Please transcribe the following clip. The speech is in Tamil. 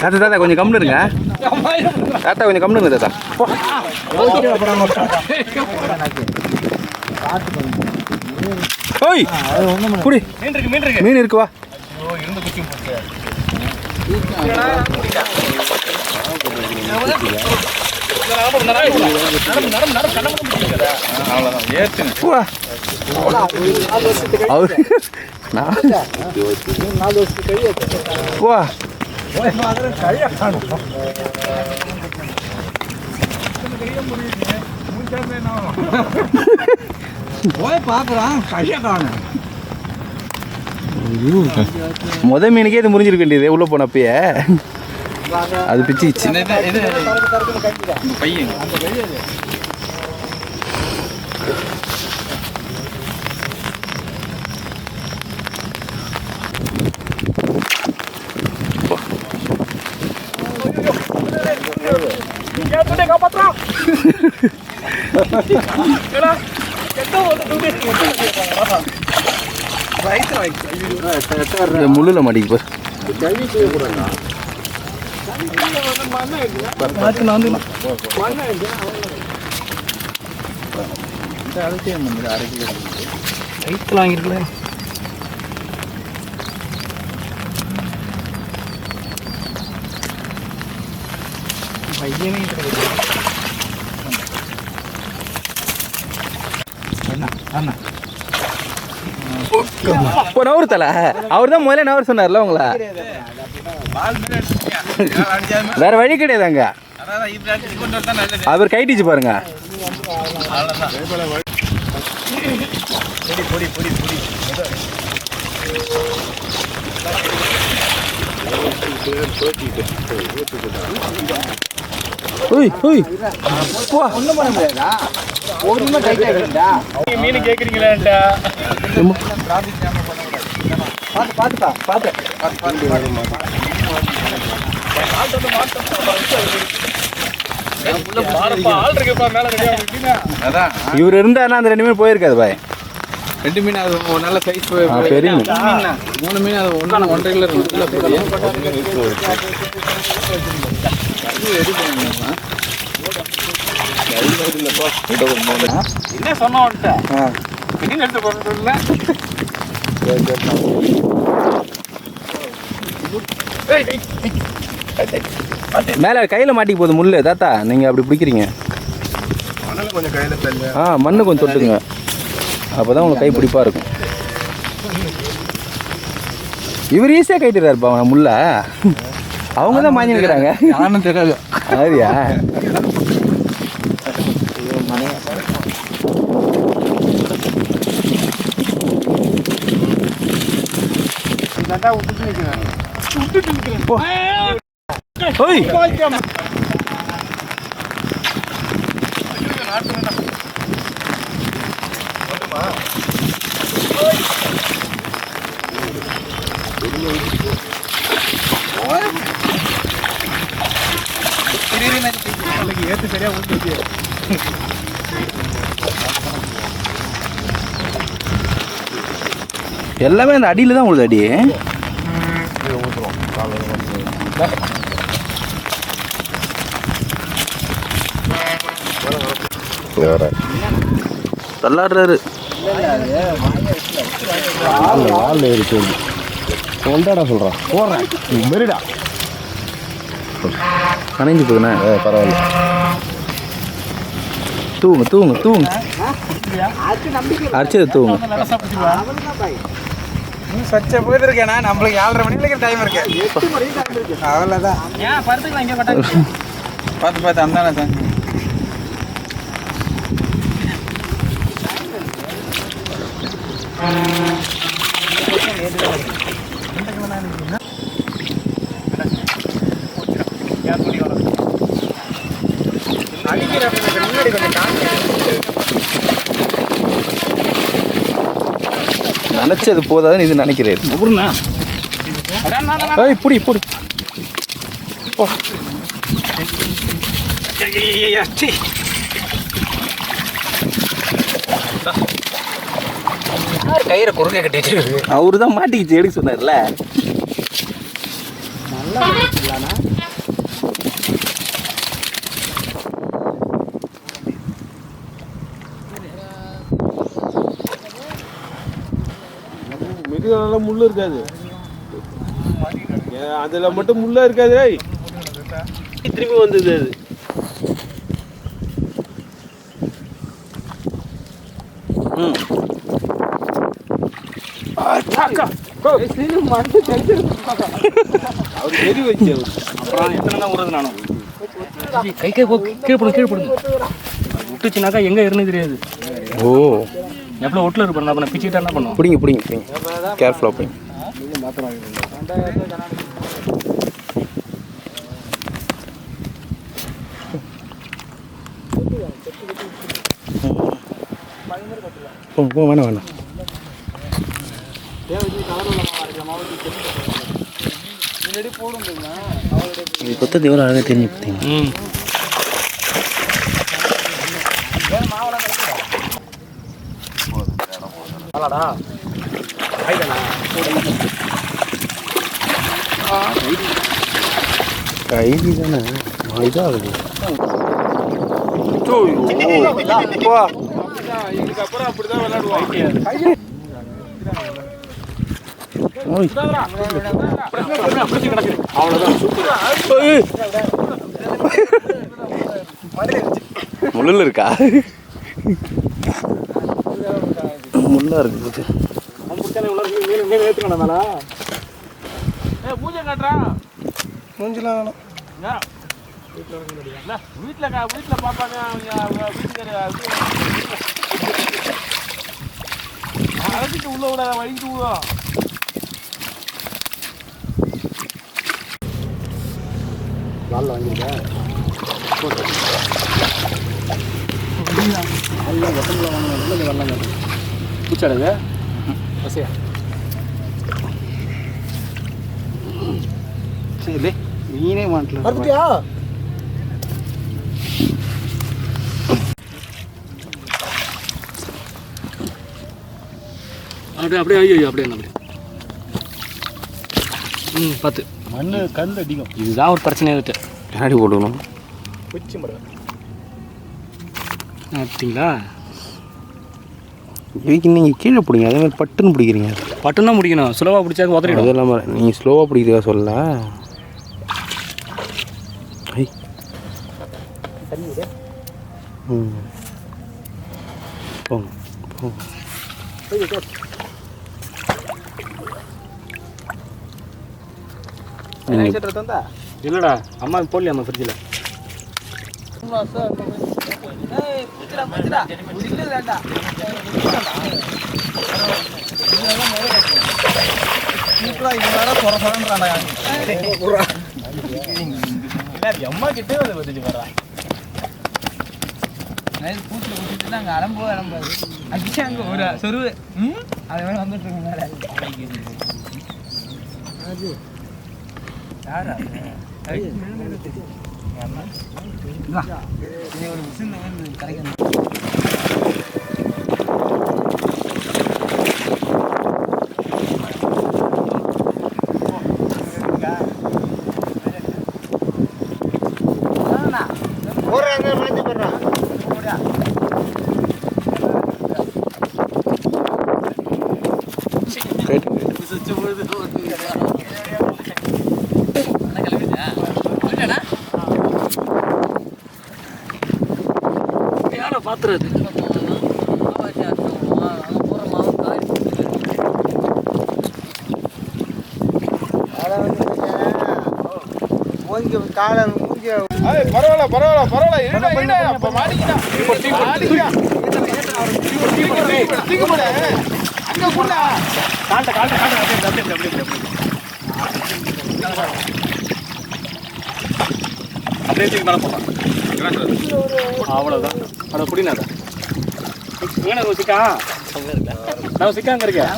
தாத்தா தாத்தா கொஞ்சம் கம்னு இருங்க. தாத்தா கொஞ்சம் கம்னு இருங்க தாத்தா. ஓய் குடி மீன் இருக்குவா. முத மீனுக்கே இது முறிஞ்சிருக்க வேண்டியது உள்ள போனப்பயே அது பிச்சிச்சு. முள்ளுல மாட்டிக்கு வாங்கிருக்கல. நவருத்தல அவர் தான் முதல்ல நவர் சொன்னார்ல உங்கள. வேற வழி கிடையாதாங்க. அவர் கைட்டிச்சு பாருங்க. மீன் கேக்குறீங்களா? இவர் இருந்தாருன்னா அந்த 2 மீன் போயிருக்காது பாய். 2 மீன் அது நல்ல சைஸ் பெரிய மீன். 3 மீன் அது 1.5 கிலோ இருக்கு. என்ன சொன்ன மீன் எடுத்து போறதுல மேல கையில மாட்டிக்கு போகுது முள்ளு. தாத்தா நீங்க அப்படி பிடிக்கிறீங்க. மண்ணு கொஞ்சம் தொட்டுங்க, அப்பதான் உங்க கை பிடிப்பா இருக்கும். இவர் ஈஸியா கைட்டுறாருப்பா அவன் முள்ள. அவங்க தான் மாஞ்சி நிற்கிறாங்க. நானும் தெரியாது. சரியா? எல்லாமே அந்த அடியில தான் உழுது. அடி தள்ளாடுறாரு. கொண்டாடா சொல்றான் போடுறேன் மெரிடா கணைஞ்சு போகுதுண்ணே. பரவாயில்ல. தூங்க தூங்க தூங்க அரிச்சது தூங்க. சச்ச போயிருக்கேண்ணா. நம்மளுக்கு 7:30 மணிக்கு டைம் இருக்கு. அவ்வளோதான். பார்த்து அந்தானே சார். நினைச்சது போதாதுன்னு இது நினைக்கிறேன். புடி புடி கயிறை குறுக்க கட்டி வச்சிருக்கு. அவரு தான் மாட்டிக்கிச்சு எடுக்க சொன்னார்ல. நல்லா இருக்குல்லண்ணா. மெரினால முள்ளு இருக்காது, அதில் மட்டும் முள்ளா இருக்காது. திரும்பி வந்தது அது. அவர் வெறி வச்சு அப்புறம் எத்தனை தான் விடுறது நானும் கை கை கீழே போடுங்க விட்டுச்சுனாக்கா எங்கே இருன்னு தெரியாது. ஓ எவ்வளோ ஒட்டில் இருப்பேன் நான் பிச்சுக்கிட்டா என்ன பண்ணுவோம். பிடிங்க கேர்ஃபுல்லாக பிடிங்க. போ வேணாம். இது கொத்தது எவ்வளோ அழகாக தெரிஞ்சு பார்த்தீங்க. கைதி தானே இதாகுது. இதுக்கப்புறம் அப்படிதான் விளையாடுவோம். முள்ள இருக்கா? முள்ளா இருக்கு. மூஞ்சிலாம் வேணும். வீட்டில் பார்ப்பாங்க அழைச்சிட்டு உள்ள விட வழிக்கிட்டு விடுவோம். வாலில் வாங்கியிருக்கேன் வரலாங்க பூச்சாடுங்க பசையா சரி மீனே மாட்டல பார்த்துட்டியா? அப்படியே ஐயோ அப்படியே பார்த்து மண்ணு கல் அடிக்கும். இதுதான் ஒரு பிரச்சனை இருக்கு. கண்ணாடி போடணும். குச்சி மரம் பார்த்தீங்களா? இதுக்கு நீங்கள் கீழே பிடிங்க, அதே மாதிரி பட்டுன்னு பிடிக்கிறீங்க. பட்டுன்னா முடிக்கணும், சுலவாக பிடிச்சாக்க உதறிடும். அது இல்லாமல் நீங்கள் ஸ்லோவாக பிடிக்கிறதா சொல்ல. போங்க. இல்லைடா அம்மா போடலையா அம்மா ஃப்ரிட்ஜில். அம்மா கிட்டே வந்து பத்துச்சு பாரா. பூச்சில் குடிச்சிட்டு நாங்கள் அலம்பாது அடிச்சு அங்கே ஒரு சொருவு அது மாதிரி வந்துட்டு இருக்கோம். யாரா ஒரு மிஷின் கிடைக்கணும். பாத்துறது அவ்வளவுதான். அதை புடினாத சிக்கா நான் சிக்காங்க இருக்கேன்.